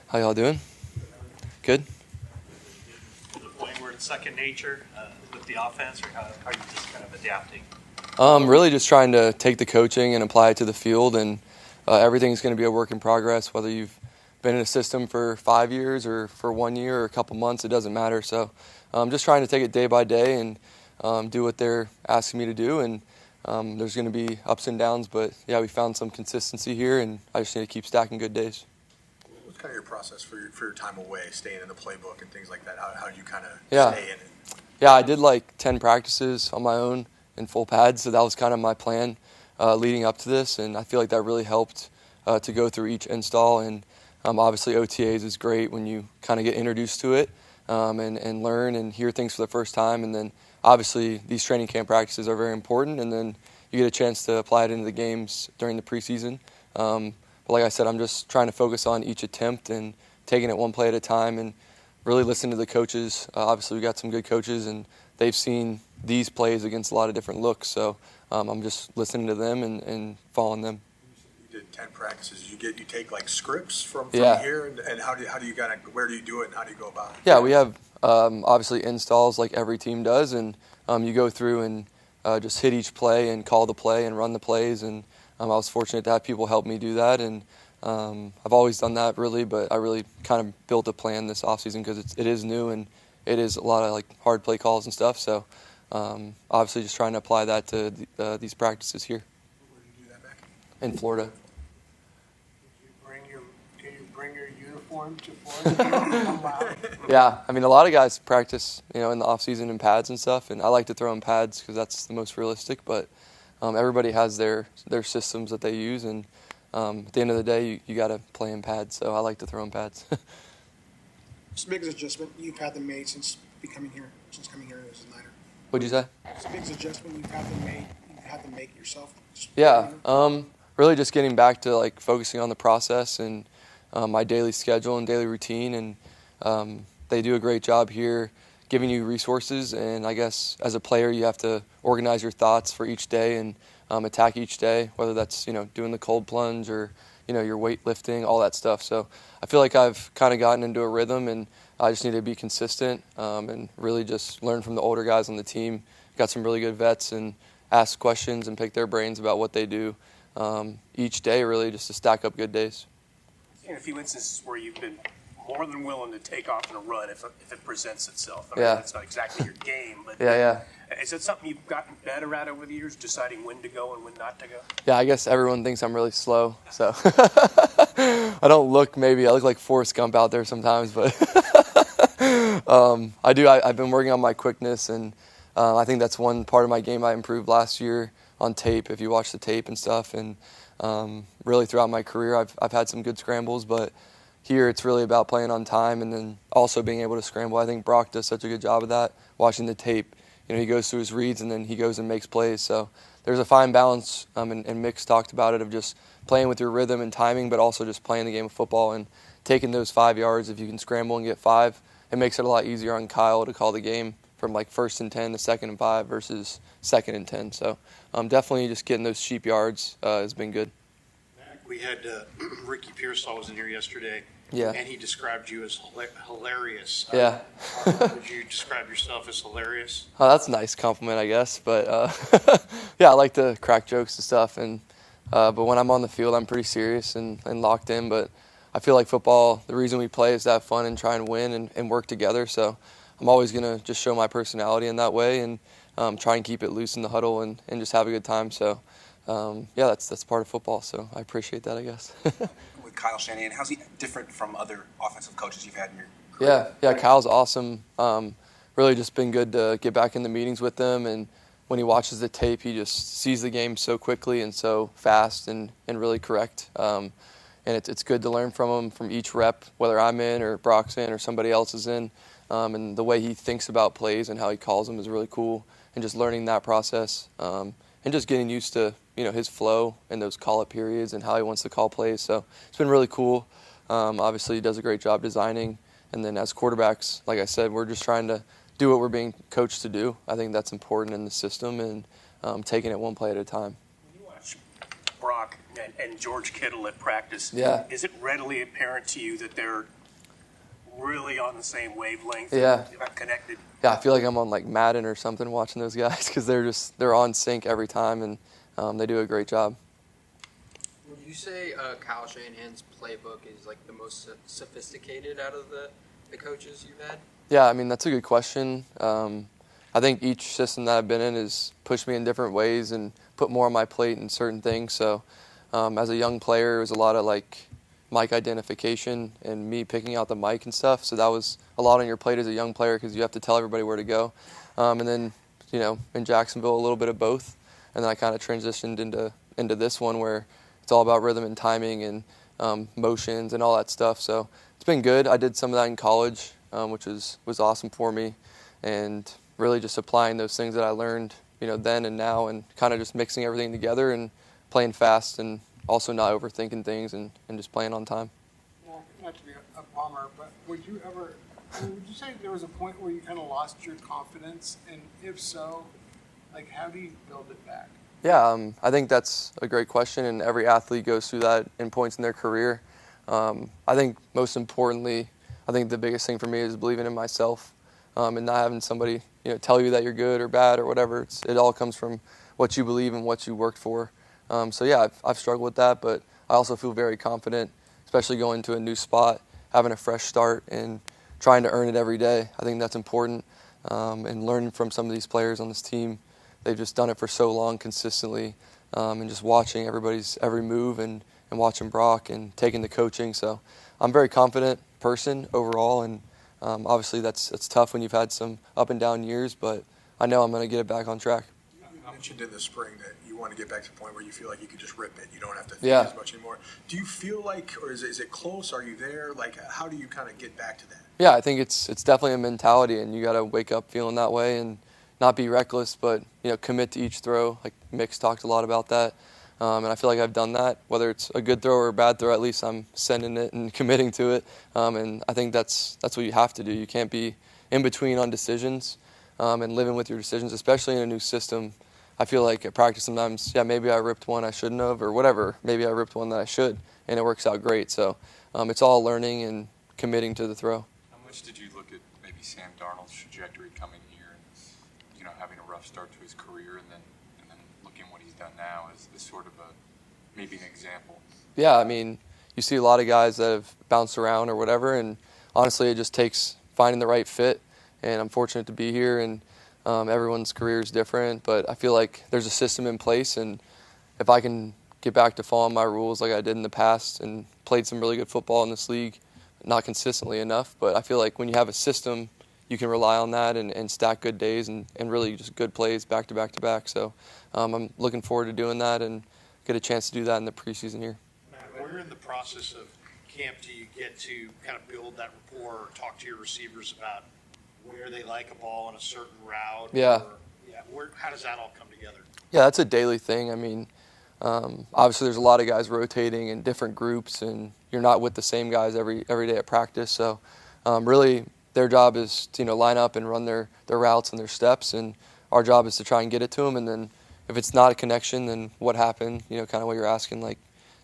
How y'all doing? Good? To the point where it's second nature with the offense, or how are you just kind of adapting? Really just trying to take the coaching and apply it to the field, and everything's going to be a work in progress, whether you've been in a system for 5 years or for 1 year or a couple months, it doesn't matter. So just trying to take it day by day and do what they're asking me to do, and there's going to be ups and downs, but yeah, we found some consistency here, and I just need to keep stacking good days. What's kind of your process for your time away, staying in the playbook and things like that? How do you kind of stay in it? Yeah, I did like 10 practices on my own in full pads, so that was kind of my plan leading up to this, and I feel like that really helped to go through each install. And obviously OTAs is great when you kind of get introduced to it and learn and hear things for the first time, and then obviously these training camp practices are very important, and then you get a chance to apply it into the games during the preseason. But like I said, I'm just trying to focus on each attempt and taking it one play at a time and really listen to the coaches. Obviously, we got some good coaches, and they've seen these plays against a lot of different looks. So I'm just listening to them and following them. You did 10 practices. You take like scripts from Yeah. here, and how do you where do you do it, and how do you go about it? Yeah, we have obviously installs like every team does, and you go through and just hit each play and call the play and run the plays. And I was fortunate to have people help me do that, and I've always done that really, but I really kind of built a plan this offseason because it is new and it is a lot of like hard play calls and stuff. So obviously just trying to apply that to these practices here. Where did you do that back? In Florida. Did you bring your uniform to Florida? Yeah, I mean a lot of guys practice, in the off season in pads and stuff, and I like to throw in pads because that's the most realistic. But everybody has their systems that they use, and at the end of the day, you got to play in pads. So I like to throw in pads. It's the biggest adjustment you've had to make since coming here as a Niner. What'd you say? It's the biggest adjustment you've had to make yourself. Yeah, really just getting back to like focusing on the process and my daily schedule and daily routine, and they do a great job here giving you resources, and I guess as a player you have to organize your thoughts for each day and attack each day, whether that's doing the cold plunge or your weightlifting, all that stuff. So I feel like I've kind of gotten into a rhythm, and I just need to be consistent and really just learn from the older guys on the team. Got some really good vets, and ask questions and pick their brains about what they do each day, really just to stack up good days. Seen a few instances where you've been more than willing to take off in a run if it presents itself. I mean, that's not exactly your game, but Yeah. Is that something you've gotten better at over the years, deciding when to go and when not to go? Yeah, I guess everyone thinks I'm really slow, so I look like Forrest Gump out there sometimes, but I do. I've been working on my quickness, and I think that's one part of my game I improved last year on tape, if you watch the tape and stuff, and really throughout my career I've had some good scrambles, but here it's really about playing on time and then also being able to scramble. I think Brock does such a good job of that, watching the tape. He goes through his reads and then he goes and makes plays. So there's a fine balance, and Mick's talked about it, of just playing with your rhythm and timing, but also just playing the game of football and taking those 5 yards. If you can scramble and get 5, it makes it a lot easier on Kyle to call the game from like 1st and 10 to 2nd and 5 versus 2nd and 10. So definitely just getting those cheap yards has been good. We had Ricky Pearsall was in here yesterday. Yeah. And he described you as hilarious. Yeah. Would you describe yourself as hilarious? Oh, that's a nice compliment, I guess. But yeah, I like to crack jokes and stuff. And but when I'm on the field, I'm pretty serious and locked in. But I feel like football, the reason we play is to have fun and try and win and work together. So I'm always going to just show my personality in that way and try and keep it loose in the huddle and just have a good time. So yeah, that's part of football. So I appreciate that, I guess. With Kyle Shanahan, how's he different from other offensive coaches you've had in your career? Yeah, Kyle's awesome. Really just been good to get back in the meetings with him, and when he watches the tape, he just sees the game so quickly and so fast and really correct. And it's good to learn from him from each rep, whether I'm in or Brock's in or somebody else is in. And the way he thinks about plays and how he calls them is really cool, and just learning that process and just getting used to his flow and those call-up periods and how he wants to call plays. So it's been really cool. Obviously, he does a great job designing. And then as quarterbacks, like I said, we're just trying to do what we're being coached to do. I think that's important in the system, and taking it one play at a time. When you watch Brock and George Kittle at practice, Yeah. is it readily apparent to you that they're really on the same wavelength. Yeah. And connected. Yeah, I feel like I'm on like Madden or something watching those guys because they're on sync every time, and they do a great job. Would you say Kyle Shanahan's playbook is like the most sophisticated out of the coaches you've had? Yeah, I mean, that's a good question. I think each system that I've been in has pushed me in different ways and put more on my plate in certain things. So as a young player, it was a lot of like mic identification and me picking out the mic and stuff. So that was a lot on your plate as a young player because you have to tell everybody where to go. And then, in Jacksonville, a little bit of both. And then I kind of transitioned into this one where it's all about rhythm and timing and motions and all that stuff. So it's been good. I did some of that in college, which was awesome for me. And really just applying those things that I learned, then and now, and kind of just mixing everything together and playing fast and also not overthinking things and just playing on time. Not to be a bummer, but would you say there was a point where you kind of lost your confidence? And if so, like, how do you build it back? Yeah, I think that's a great question, and every athlete goes through that in points in their career. I think most importantly, I think the biggest thing for me is believing in myself and not having somebody tell you that you're good or bad or whatever. It all comes from what you believe and what you worked for. So yeah, I've struggled with that, but I also feel very confident, especially going to a new spot, having a fresh start, and trying to earn it every day. I think that's important, and learning from some of these players on this team. They've just done it for so long consistently, and just watching everybody's every move and watching Brock and taking the coaching. So I'm a very confident person overall, and obviously it's tough when you've had some up and down years, but I know I'm going to get it back on track. You mentioned in the spring that you want to get back to the point where you feel like you could just rip it. You don't have to think Yeah. as much anymore. Do you feel like, or is it close? Are you there? Like, how do you kind of get back to that? Yeah, I think it's definitely a mentality, and you got to wake up feeling that way and not be reckless, but commit to each throw. Like Mick's talked a lot about that, and I feel like I've done that. Whether it's a good throw or a bad throw, at least I'm sending it and committing to it. And I think that's what you have to do. You can't be in between on decisions and living with your decisions, especially in a new system. I feel like at practice sometimes, maybe I ripped one I shouldn't have, or whatever. Maybe I ripped one that I should, and it works out great. So it's all learning and committing to the throw. How much did you look at maybe Sam Darnold's trajectory coming here and having a rough start to his career and then looking what he's done now as sort of maybe an example? Yeah, I mean, you see a lot of guys that have bounced around or whatever, and honestly it just takes finding the right fit, and I'm fortunate to be here, and everyone's career is different, but I feel like there's a system in place, and if I can get back to following my rules like I did in the past and played some really good football in this league, not consistently enough, but I feel like when you have a system, you can rely on that and stack good days and really just good plays back to back to back. So I'm looking forward to doing that and get a chance to do that in the preseason here. Where in the process of camp do you get to kind of build that rapport or talk to your receivers about where they like a ball on a certain route? Yeah. How does that all come together? Yeah, that's a daily thing. I mean, obviously there's a lot of guys rotating in different groups, and you're not with the same guys every day at practice. So really their job is to line up and run their routes and their steps, and our job is to try and get it to them. And then if it's not a connection, then what happened? Kind of what you're asking, like,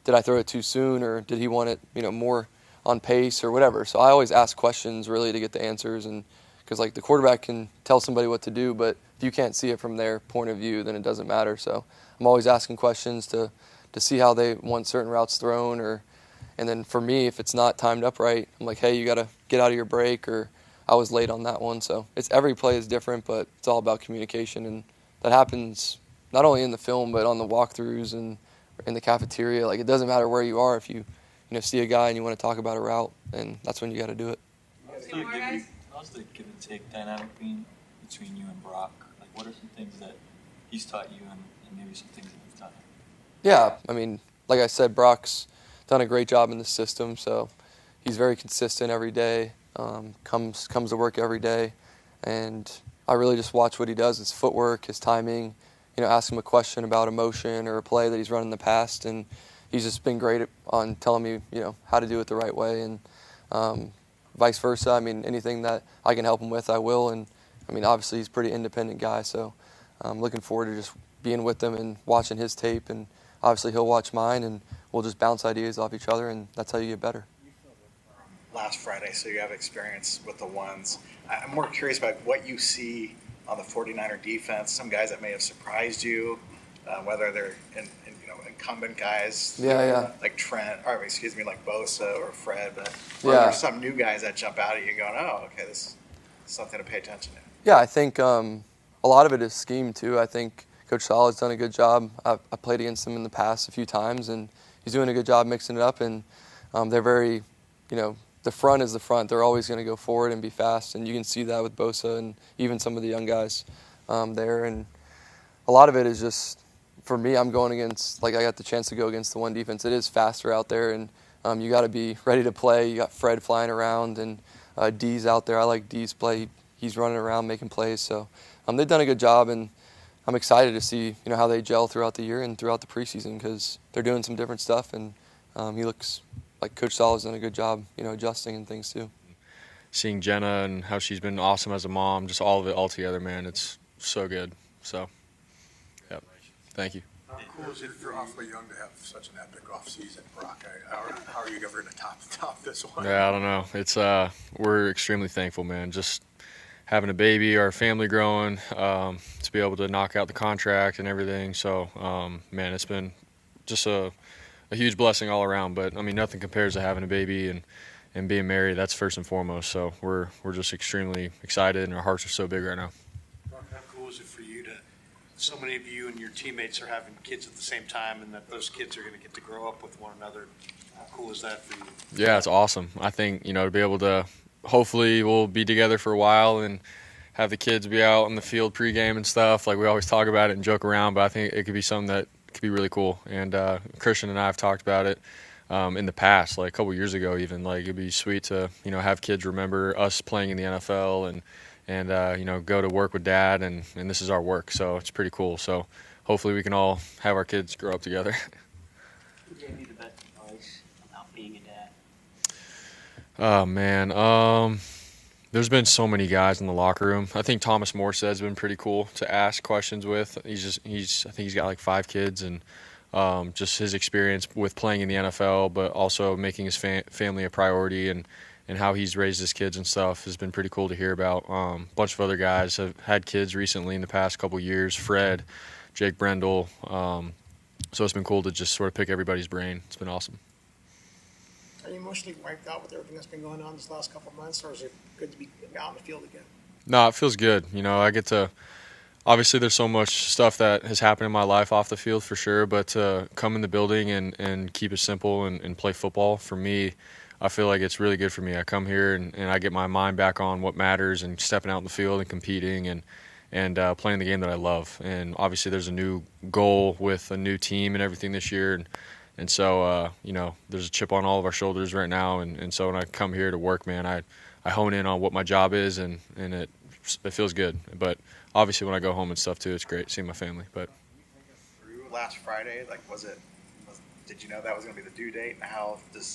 did I throw it too soon, or did he want it more on pace or whatever? So I always ask questions really to get the answers, and because like the quarterback can tell somebody what to do, but if you can't see it from their point of view, then it doesn't matter. So I'm always asking questions to see how they want certain routes thrown, and then for me, if it's not timed up right, I'm like, hey, you got to get out of your break, or I was late on that one. So every play is different, but it's all about communication, and that happens not only in the film, but on the walkthroughs and in the cafeteria. Like, it doesn't matter where you are. If you see a guy and you want to talk about a route, and that's when you got to do it. How's the give and take dynamic been between you and Brock? Like, what are some things that he's taught you and maybe some things that you've taught him? Yeah, I mean, like I said, Brock's done a great job in the system, so he's very consistent every day, comes to work every day, and I really just watch what he does, his footwork, his timing, ask him a question about a motion or a play that he's run in the past, and he's just been great on telling me, how to do it the right way, and vice versa. I mean, anything that I can help him with, I will, and I mean, obviously he's a pretty independent guy, so I'm looking forward to just being with him and watching his tape, and obviously he'll watch mine, and we'll just bounce ideas off each other, and that's how you get better. Last Friday, so you have experience with the ones. I'm more curious about what you see on the 49er defense. Some guys that may have surprised you, whether they're incumbent guys, like Trent, or excuse me, like Bosa or Fred, but there's some new guys that jump out at you going, oh, okay, this is something to pay attention to. Yeah, I think a lot of it is scheme too. I think Coach Sala's done a good job. I played against him in the past a few times, and he's doing a good job mixing it up. And they're very, the front is the front. They're always going to go forward and be fast, and you can see that with Bosa and even some of the young guys there. And a lot of it is just, for me, I'm going against, I got the chance to go against the one defense. It is faster out there, and you got to be ready to play. You got Fred flying around, and D's out there. I like D's play. He's running around making plays. So they've done a good job, and I'm excited to see how they gel throughout the year and throughout the preseason, because they're doing some different stuff, and he looks like Coach Sala's done a good job adjusting and things too. Seeing Jenna and how she's been awesome as a mom, just all of it all together, man, it's so good. So, yeah, thank you. How cool is it if you're awfully young to have such an epic off-season, Brock? How are you ever going to top this one? Yeah, I don't know. It's we're extremely thankful, man. Just having a baby, our family growing, to be able to knock out the contract and everything. So, man, it's been just a huge blessing all around. But I mean, nothing compares to having a baby and being married. That's first and foremost. So we're just extremely excited, and our hearts are so big right now. How cool is it for you to? So many of you and your teammates are having kids at the same time, and that those kids are going to get to grow up with one another. How cool is that for you? Yeah, it's awesome. I think to be able to. Hopefully we'll be together for a while and have the kids be out on the field pregame and stuff. Like we always talk about it and joke around, but I think it could be something that could be really cool. And Christian and I have talked about it in the past, like a couple years ago even. Like it'd be sweet to have kids remember us playing in the NFL and go to work with Dad, and this is our work. So it's pretty cool. So hopefully we can all have our kids grow up together. Who gave you the best advice about being a dad? Oh, man. There's been so many guys in the locker room. I think Thomas Morstead's been pretty cool to ask questions with. I think he's got like 5 kids, and just his experience with playing in the NFL, but also making his family a priority and how he's raised his kids and stuff has been pretty cool to hear about. A bunch of other guys have had kids recently in the past couple years. Fred, Jake Brendel. So it's been cool to just sort of pick everybody's brain. It's been awesome. Are you emotionally wiped out with everything that's been going on this last couple of months, or is it good to be out in the field again? No, it feels good. I get to – obviously there's so much stuff that has happened in my life off the field for sure, but to come in the building and keep it simple and play football, for me, I feel like it's really good for me. I come here and I get my mind back on what matters and stepping out in the field and competing and playing the game that I love. And obviously there's a new goal with a new team and everything this year, and so, there's a chip on all of our shoulders right now. And so when I come here to work, man, I hone in on what my job is, and it feels good. But obviously when I go home and stuff too, it's great seeing my family. But through last Friday, did you know that was going to be the due date, and how the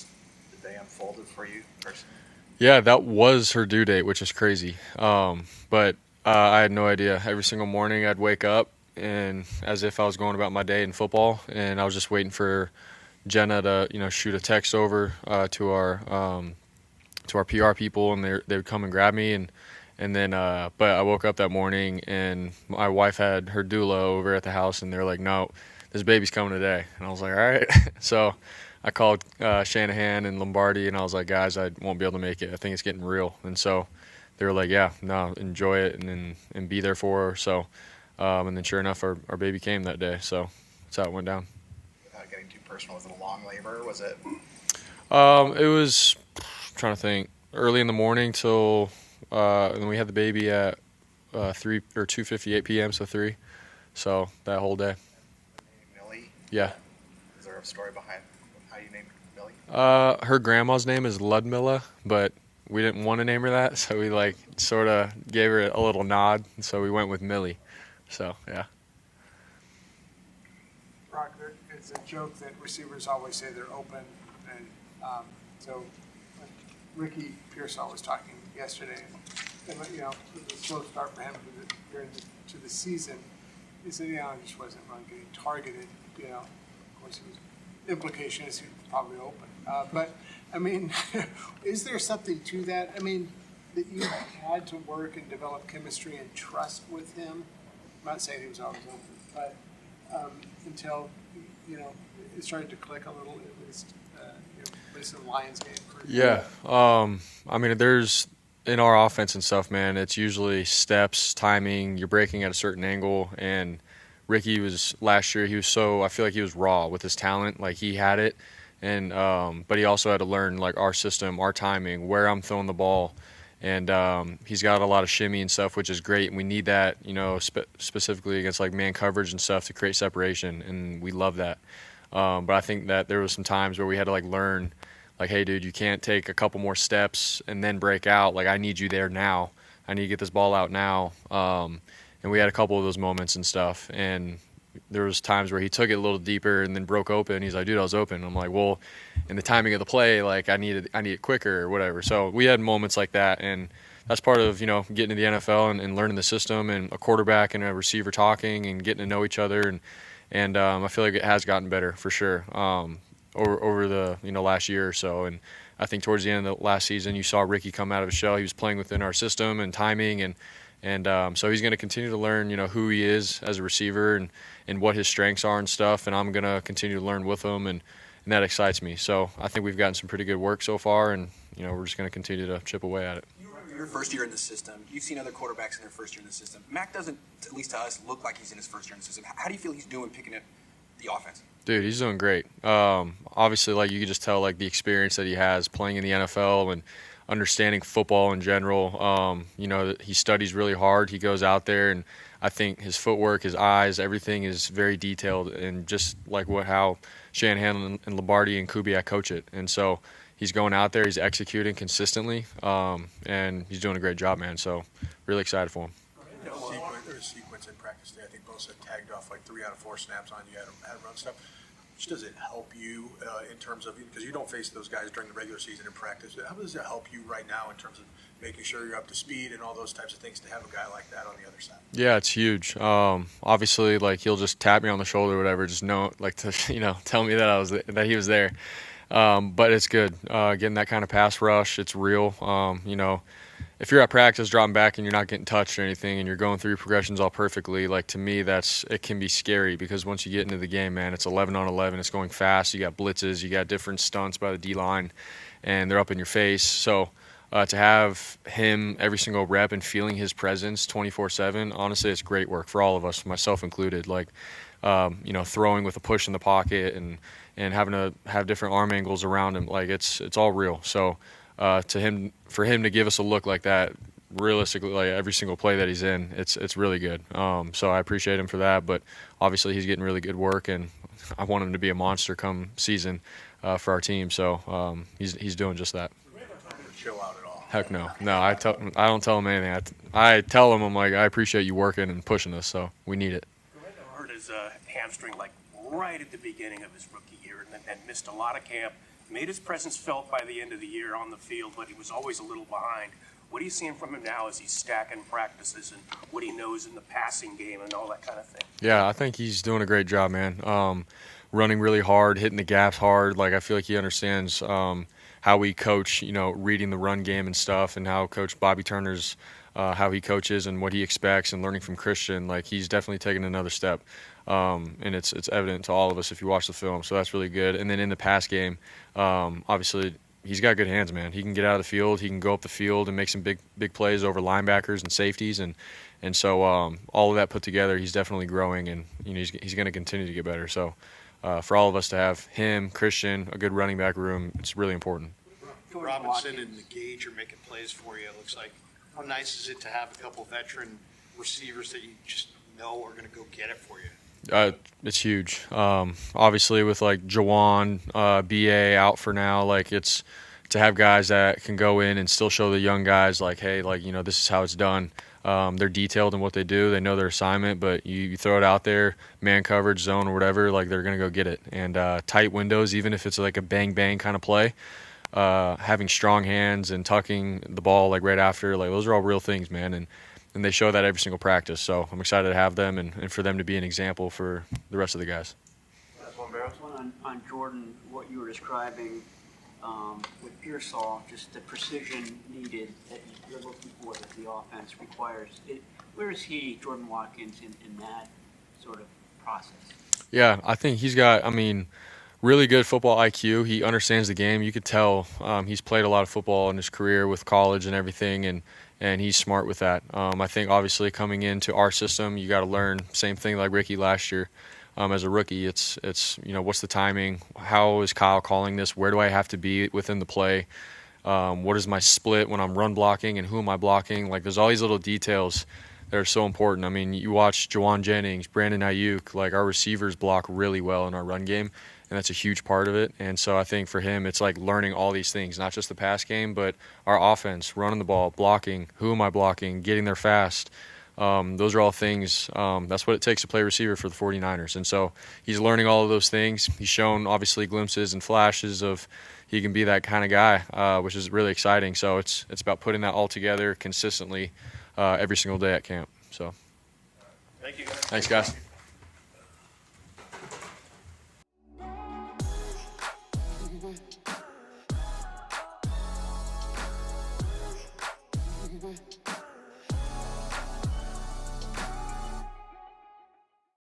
day unfolded for you personally? Yeah, that was her due date, which is crazy. But I had no idea. Every single morning I'd wake up and as if I was going about my day in football, and I was just waiting for Jenna to shoot a text over to our PR people, and they would come and grab me, and then but I woke up that morning and my wife had her doula over at the house, and they're like, no, this baby's coming today. And I was like, all right. So I called Shanahan and Lombardi, and I was like, guys, I won't be able to make it. I think it's getting real. And so they were like, yeah, no, enjoy it and be there for her. So and then sure enough, our baby came that day. So that's how it went down. Without getting too personal, was it a long labor? Was it? It was, I'm trying to think, early in the morning till and we had the baby at 3 or 2:58 p.m. so 3. So that whole day. Millie? Yeah. Is there a story behind how you named Millie? Her grandma's name is Ludmilla, but we didn't want to name her that, so we sort of gave her a little nod, and so we went with Millie. So yeah. Brock, it's a joke that receivers always say they're open, and so Ricky Pearsall was talking yesterday, and it was a slow start for him to the season. He said, he just wasn't really getting targeted. Of course, implication is he was probably open. But, I mean, is there something to that? I mean, that you had to work and develop chemistry and trust with him? I'm not saying he was always open, but until, it started to click a little, at least in the Lions game. Yeah. I mean, there's in our offense and stuff, man, it's usually steps, timing, you're breaking at a certain angle. And Ricky was last year, I feel like he was raw with his talent. Like, he had it. And but he also had to learn, like, our system, our timing, where I'm throwing the ball. And he's got a lot of shimmy and stuff, which is great. And we need that, specifically against, like, man coverage and stuff to create separation. And we love that. But I think that there was some times where we had to, like, learn, like, hey, dude, you can't take a couple more steps and then break out. Like, I need you there now. I need to get this ball out now. And we had a couple of those moments and stuff. And there was times where he took it a little deeper and then broke open. He's like, dude, I was open. I'm like, well, in the timing of the play, like, I need it quicker or whatever. So we had moments like that. And that's part of, getting to the NFL and learning the system, and a quarterback and a receiver talking and getting to know each other. And I feel like it has gotten better for sure. Over the last year or so. And I think towards the end of the last season, you saw Ricky come out of his shell. He was playing within our system and timing, and so he's going to continue to learn who he is as a receiver and what his strengths are and stuff. And I'm going to continue to learn with him, and that excites me. So I think we've gotten some pretty good work so far, and we're just going to continue to chip away at it. Your first year in the system, you've seen other quarterbacks in their first year in the system. Mac doesn't, at least to us, look like he's in his first year in the system. How do you feel he's doing picking up the offense? Dude, he's doing great. Obviously, like, you can just tell, like, the experience that he has playing in the NFL and understanding football in general. He studies really hard. He goes out there, and I think his footwork, his eyes, everything is very detailed, and just like how Shanahan and Lombardi and Kubiak coach it. And so he's going out there, he's executing consistently, and he's doing a great job, man. So really excited for him. There's a sequence in practice today. I think Bosa tagged off like 3 out of 4 snaps on you, had to run stuff. Which does it help you in terms of, because you don't face those guys during the regular season in practice, how does it help you right now in terms of making sure you're up to speed and all those types of things to have a guy like that on the other side? Yeah, it's huge. Obviously, like, he'll just tap me on the shoulder or whatever, just know, like, to tell me that he was there. But it's good. Getting that kind of pass rush, it's real. If you're at practice dropping back and you're not getting touched or anything and you're going through progressions all perfectly, like, to me, it can be scary, because once you get into the game, man, it's 11 on 11. It's going fast. You got blitzes. You got different stunts by the D-line, and they're up in your face. So to have him every single rep and feeling his presence 24/7, honestly, it's great work for all of us, myself included. Like, throwing with a push in the pocket and having to have different arm angles around him, like, it's all real. So for him to give us a look like that, realistically, like, every single play that he's in, it's really good. So I appreciate him for that. But obviously, he's getting really good work, and I want him to be a monster come season for our team. So he's doing just that. Chill out at all? Heck no. I don't tell him anything. I tell him, I'm like, I appreciate you working and pushing us, so we need it. Hurt his hamstring like right at the beginning of his rookie year, and missed a lot of camp. Made his presence felt by the end of the year on the field, but he was always a little behind. What are you seeing from him now as he's stacking practices and what he knows in the passing game and all that kind of thing? Yeah, I think he's doing a great job, man. Running really hard, hitting the gaps hard. Like, I feel like he understands how we coach, reading the run game and stuff, and how Coach Bobby Turner's how he coaches and what he expects, and learning from Christian. Like, he's definitely taken another step. And it's evident to all of us if you watch the film, so that's really good. And then in the pass game, obviously, he's got good hands, man. He can get out of the field, he can go up the field and make some big plays over linebackers and safeties, and so all of that put together, he's definitely growing, and he's going to continue to get better. So for all of us to have him, Christian, a good running back room, it's really important. Robinson and the Gage are making plays for you, it looks like. How nice is it to have a couple veteran receivers that you just know are going to go get it for you? It's huge. Obviously, with, like, Jawan, BA out for now, like, it's to have guys that can go in and still show the young guys, like, hey, like, this is how it's done. They're detailed in what they do. They know their assignment, but you throw it out there, man coverage, zone, or whatever, like, they're going to go get it. And tight windows, even if it's like a bang-bang kind of play, having strong hands and tucking the ball, like, right after, like, those are all real things, man. And they show that every single practice. So I'm excited to have them and for them to be an example for the rest of the guys. On Jordan, what you were describing, with Pearsall, just the precision needed that you're looking for that the offense requires. Where is he, Jordan Watkins, in that sort of process? Yeah, I think he's got, really good football IQ. He understands the game. You could tell he's played a lot of football in his career with college and everything, and he's smart with that. I think obviously coming into our system, you got to learn same thing like Ricky last year. As a rookie, it's what's the timing? How is Kyle calling this? Where do I have to be within the play? What is my split when I'm run blocking and who am I blocking? Like there's all these little details that are so important. You watch Juwan Jennings, Brandon Ayuk, like our receivers block really well in our run game, and that's a huge part of it. And so I think for him, it's like learning all these things, not just the pass game, but our offense, running the ball, blocking, who am I blocking, getting there fast. Those are all things, that's what it takes to play receiver for the 49ers. And so he's learning all of those things. He's shown obviously glimpses and flashes of he can be that kind of guy, which is really exciting. So it's about putting that all together consistently every single day at camp. So Thank you, guys. Thanks, guys. Mm-hmm.